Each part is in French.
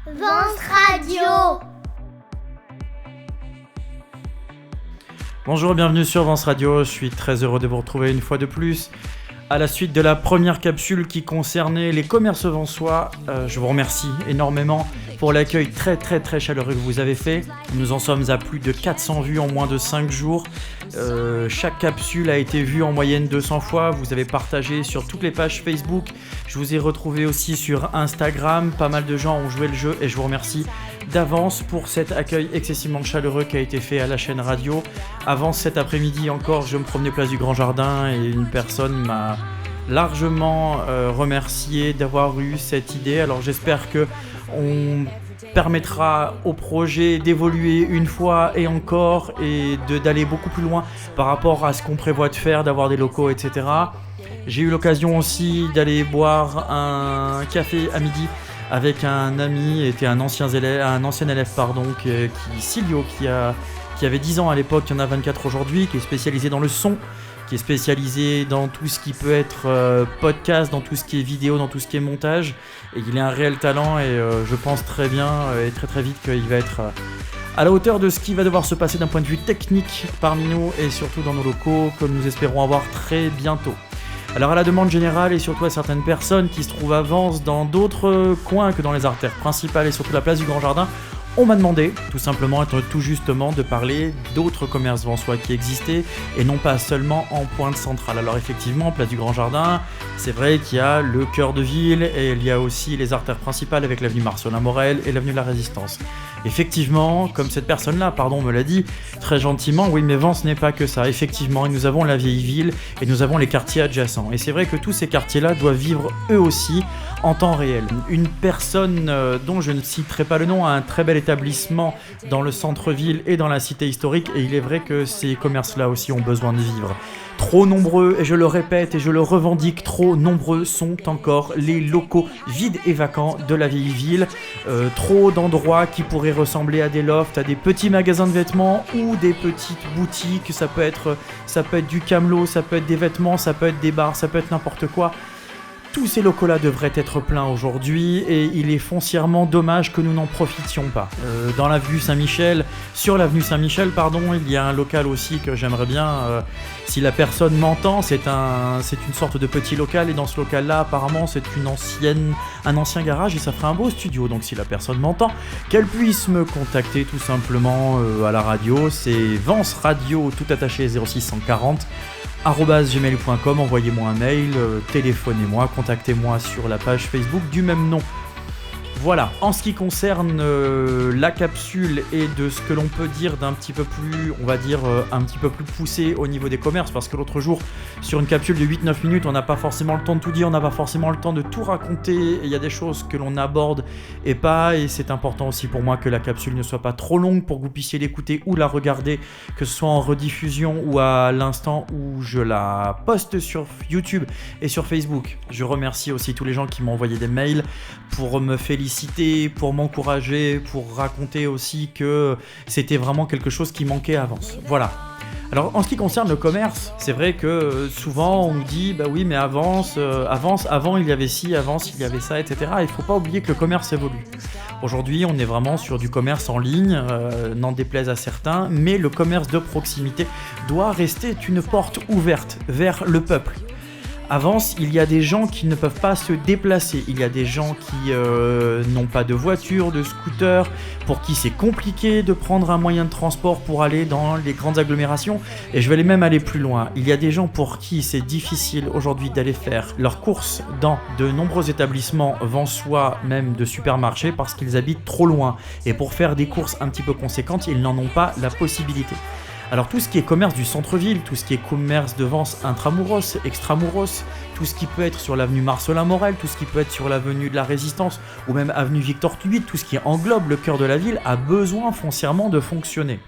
Vence Radio. Bonjour, bienvenue sur Vence Radio, je suis très heureux de vous retrouver une fois de plus à la suite de la première capsule qui concernait les commerces vensois. Je vous remercie énormément pour l'accueil très chaleureux que vous avez fait. Nous en sommes à plus de 400 vues en moins de 5 jours. Chaque capsule a été vue en moyenne 200 fois. Vous avez partagé sur toutes les pages Facebook. Je vous ai retrouvé aussi sur Instagram. Pas mal de gens ont joué le jeu et je vous remercie d'avance pour cet accueil excessivement chaleureux qui a été fait à la chaîne radio. Avant cet après-midi encore, je me promenais place du Grand Jardin et une personne m'a largement remercié d'avoir eu cette idée. Alors j'espère que on permettra au projet d'évoluer une fois et encore et d'aller beaucoup plus loin par rapport à ce qu'on prévoit de faire, d'avoir des locaux, etc. J'ai eu l'occasion aussi d'aller boire un café à midi avec un ami, était un ancien élève, Silio, qui avait 10 ans à l'époque, qui en a 24 aujourd'hui, qui est spécialisé dans le son, qui est spécialisé dans tout ce qui peut être podcast, dans tout ce qui est vidéo, dans tout ce qui est montage. Et il a un réel talent et je pense très bien et très vite qu'il va être à la hauteur de ce qui va devoir se passer d'un point de vue technique parmi nous et surtout dans nos locaux que nous espérons avoir très bientôt. Alors à la demande générale et surtout à certaines personnes qui se trouvent à Vence dans d'autres coins que dans les artères principales et surtout la place du Grand Jardin, on m'a demandé tout simplement et tout justement de parler d'autres commerces vensois qui existaient et non pas seulement en pointe centrale. Alors effectivement, place du Grand Jardin, c'est vrai qu'il y a le cœur de ville et il y a aussi les artères principales avec l'avenue Marcelin Morel et l'avenue de la Résistance. Effectivement, comme cette personne-là, me l'a dit très gentiment, oui mais Vence n'est pas que ça. Effectivement, nous avons la vieille ville et nous avons les quartiers adjacents. Et c'est vrai que tous ces quartiers-là doivent vivre eux aussi en temps réel. Une personne dont je ne citerai pas le nom a un très bel établissement dans le centre-ville et dans la cité historique et il est vrai que ces commerces-là aussi ont besoin de vivre. Trop nombreux, et je le répète et je le revendique, trop nombreux sont encore les locaux vides et vacants de la vieille ville. Trop d'endroits qui pourraient ressembler à des lofts, à des petits magasins de vêtements ou des petites boutiques. Ça peut être du camelot, ça peut être des vêtements, ça peut être des bars, ça peut être n'importe quoi. Tous ces locaux-là devraient être pleins aujourd'hui et il est foncièrement dommage que nous n'en profitions pas. Dans l'avenue Saint-Michel, sur l'avenue Saint-Michel, il y a un local aussi que j'aimerais bien, si la personne m'entend, c'est une sorte de petit local et dans ce local-là, apparemment, c'est un ancien garage et ça ferait un beau studio. Donc si la personne m'entend, qu'elle puisse me contacter tout simplement à la radio, c'est Vence Radio, tout attaché 0640. @gmail.com, envoyez-moi un mail, téléphonez-moi, contactez-moi sur la page Facebook du même nom. Voilà, en ce qui concerne la capsule et de ce que l'on peut dire d'un petit peu plus, on va dire, un petit peu plus poussé au niveau des commerces, parce que l'autre jour, sur une capsule de 8-9 minutes, on n'a pas forcément le temps de tout dire, on n'a pas forcément le temps de tout raconter, et il y a des choses que l'on aborde et pas, et c'est important aussi pour moi que la capsule ne soit pas trop longue pour que vous puissiez l'écouter ou la regarder, que ce soit en rediffusion ou à l'instant où je la poste sur YouTube et sur Facebook. Je remercie aussi tous les gens qui m'ont envoyé des mails pour me féliciter, pour m'encourager, pour raconter aussi que c'était vraiment quelque chose qui manquait à Vence. Voilà. Alors en ce qui concerne le commerce, c'est vrai que souvent on me dit bah oui mais à Vence, avant il y avait ci, à Vence il y avait ça, etc. Il ne faut pas oublier que le commerce évolue. Aujourd'hui on est vraiment sur du commerce en ligne, n'en déplaise à certains, mais le commerce de proximité doit rester une porte ouverte vers le peuple. À Vence, il y a des gens qui ne peuvent pas se déplacer. Il y a des gens qui n'ont pas de voiture, de scooter, pour qui c'est compliqué de prendre un moyen de transport pour aller dans les grandes agglomérations. Et je vais même aller plus loin. Il y a des gens pour qui c'est difficile aujourd'hui d'aller faire leurs courses dans de nombreux établissements vensois, même de supermarchés, parce qu'ils habitent trop loin. Et pour faire des courses un petit peu conséquentes, ils n'en ont pas la possibilité. Alors tout ce qui est commerce du centre-ville, tout ce qui est commerce de Vence intramuros, extramuros, tout ce qui peut être sur l'avenue Marcelin Morel, tout ce qui peut être sur l'avenue de la Résistance ou même avenue Victor Hugo, tout ce qui englobe le cœur de la ville a besoin foncièrement de fonctionner.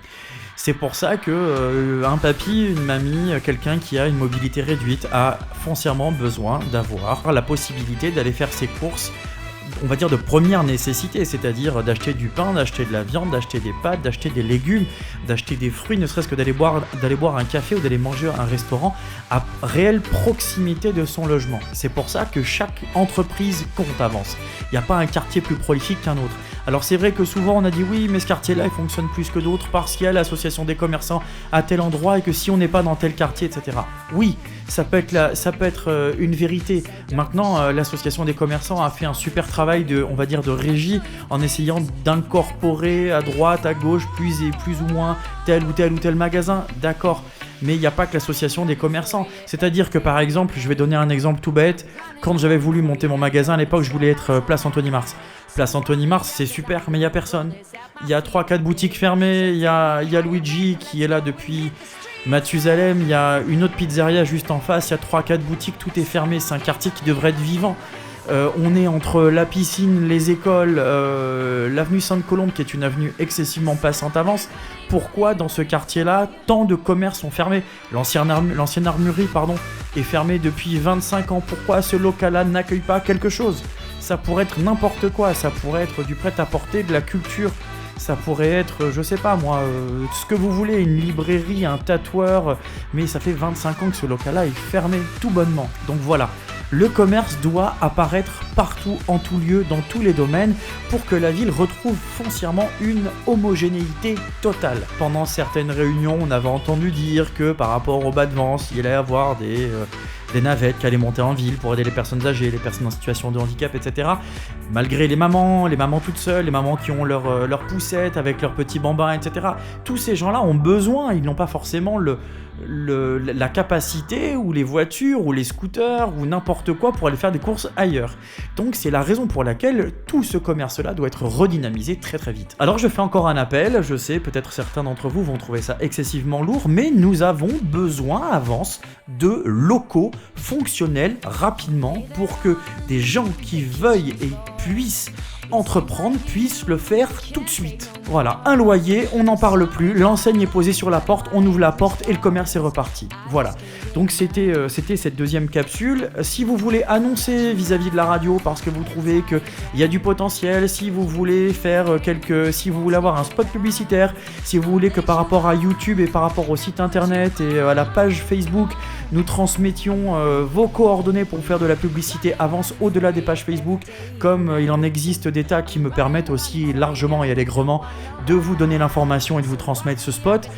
C'est pour ça que un papy, une mamie, quelqu'un qui a une mobilité réduite a foncièrement besoin d'avoir la possibilité d'aller faire ses courses, on va dire de première nécessité, c'est-à-dire d'acheter du pain, d'acheter de la viande, d'acheter des pâtes, d'acheter des légumes, d'acheter des fruits, ne serait-ce que d'aller boire un café ou d'aller manger à un restaurant à réelle proximité de son logement. C'est pour ça que chaque entreprise compte à Vence. Il n'y a pas un quartier plus prolifique qu'un autre. Alors c'est vrai que souvent on a dit oui, mais ce quartier-là il fonctionne plus que d'autres parce qu'il y a l'association des commerçants à tel endroit et que si on n'est pas dans tel quartier, etc. Oui, ça peut être une vérité. Maintenant, l'association des commerçants a fait un super travail de régie en essayant d'incorporer à droite, à gauche, plus ou moins tel ou tel magasin. D'accord. Mais il n'y a pas que l'association des commerçants. C'est-à-dire que par exemple, je vais donner un exemple tout bête. Quand j'avais voulu monter mon magasin à l'époque, je voulais être place Anthony Mars. Place Anthony Mars, c'est super, mais il n'y a personne. Il y a 3-4 boutiques fermées. Il y a Luigi qui est là depuis Mathusalem. Il y a une autre pizzeria juste en face. Il y a 3-4 boutiques, tout est fermé. C'est un quartier qui devrait être vivant. On est entre la piscine, les écoles, l'avenue Sainte-Colombe qui est une avenue excessivement passante avance. Pourquoi dans ce quartier-là, tant de commerces sont fermés ? L'ancienne armurerie est fermée depuis 25 ans. Pourquoi ce local-là n'accueille pas quelque chose ? Ça pourrait être n'importe quoi, ça pourrait être du prêt-à-porter, de la culture. Ça pourrait être, je sais pas moi, ce que vous voulez, une librairie, un tatoueur, mais ça fait 25 ans que ce local-là est fermé tout bonnement. Donc voilà, le commerce doit apparaître partout, en tout lieu, dans tous les domaines, pour que la ville retrouve foncièrement une homogénéité totale. Pendant certaines réunions, on avait entendu dire que par rapport au bas de Vence, il allait y avoir des navettes qui allaient monter en ville pour aider les personnes âgées, les personnes en situation de handicap, etc. Malgré les mamans toutes seules, les mamans qui ont leur poussette avec leurs petits bambins, etc. Tous ces gens-là ont besoin, ils n'ont pas forcément la capacité ou les voitures ou les scooters ou n'importe quoi pour aller faire des courses ailleurs. Donc c'est la raison pour laquelle tout ce commerce-là doit être redynamisé très très vite. Alors je fais encore un appel, je sais peut-être certains d'entre vous vont trouver ça excessivement lourd, mais nous avons besoin à Vence de locaux fonctionnels rapidement pour que des gens qui veuillent et puissent entreprendre puissent le faire tout de suite. Voilà, un loyer, on n'en parle plus, l'enseigne est posée sur la porte, on ouvre la porte et le commerce est reparti. Voilà, donc c'était cette deuxième capsule. Si vous voulez annoncer vis-à-vis de la radio parce que vous trouvez qu'il y a du potentiel, si vous voulez si vous voulez avoir un spot publicitaire, si vous voulez que par rapport à YouTube et par rapport au site internet et à la page Facebook, nous transmettions vos coordonnées pour faire de la publicité Avance au-delà des pages Facebook, comme il en existe des tas qui me permettent aussi largement et allègrement de vous donner l'information et de vous transmettre ce spot.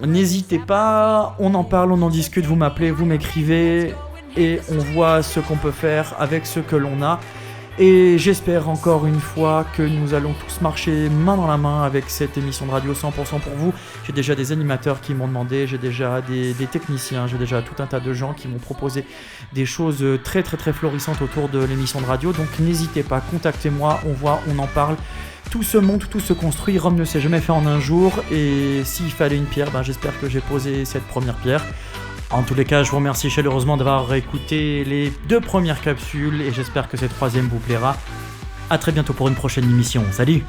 N'hésitez pas, on en parle, on en discute, vous m'appelez, vous m'écrivez et on voit ce qu'on peut faire avec ce que l'on a. Et j'espère encore une fois que nous allons tous marcher main dans la main avec cette émission de radio 100% pour vous. J'ai déjà des animateurs qui m'ont demandé, j'ai déjà des techniciens, j'ai déjà tout un tas de gens qui m'ont proposé des choses très très très florissantes autour de l'émission de radio. Donc n'hésitez pas, contactez-moi, on voit, on en parle. Tout se monte, tout se construit, Rome ne s'est jamais fait en un jour. Et s'il fallait une pierre, j'espère que j'ai posé cette première pierre. En tous les cas, je vous remercie chaleureusement d'avoir écouté les 2 premières capsules et j'espère que cette 3e vous plaira. A très bientôt pour une prochaine émission. Salut!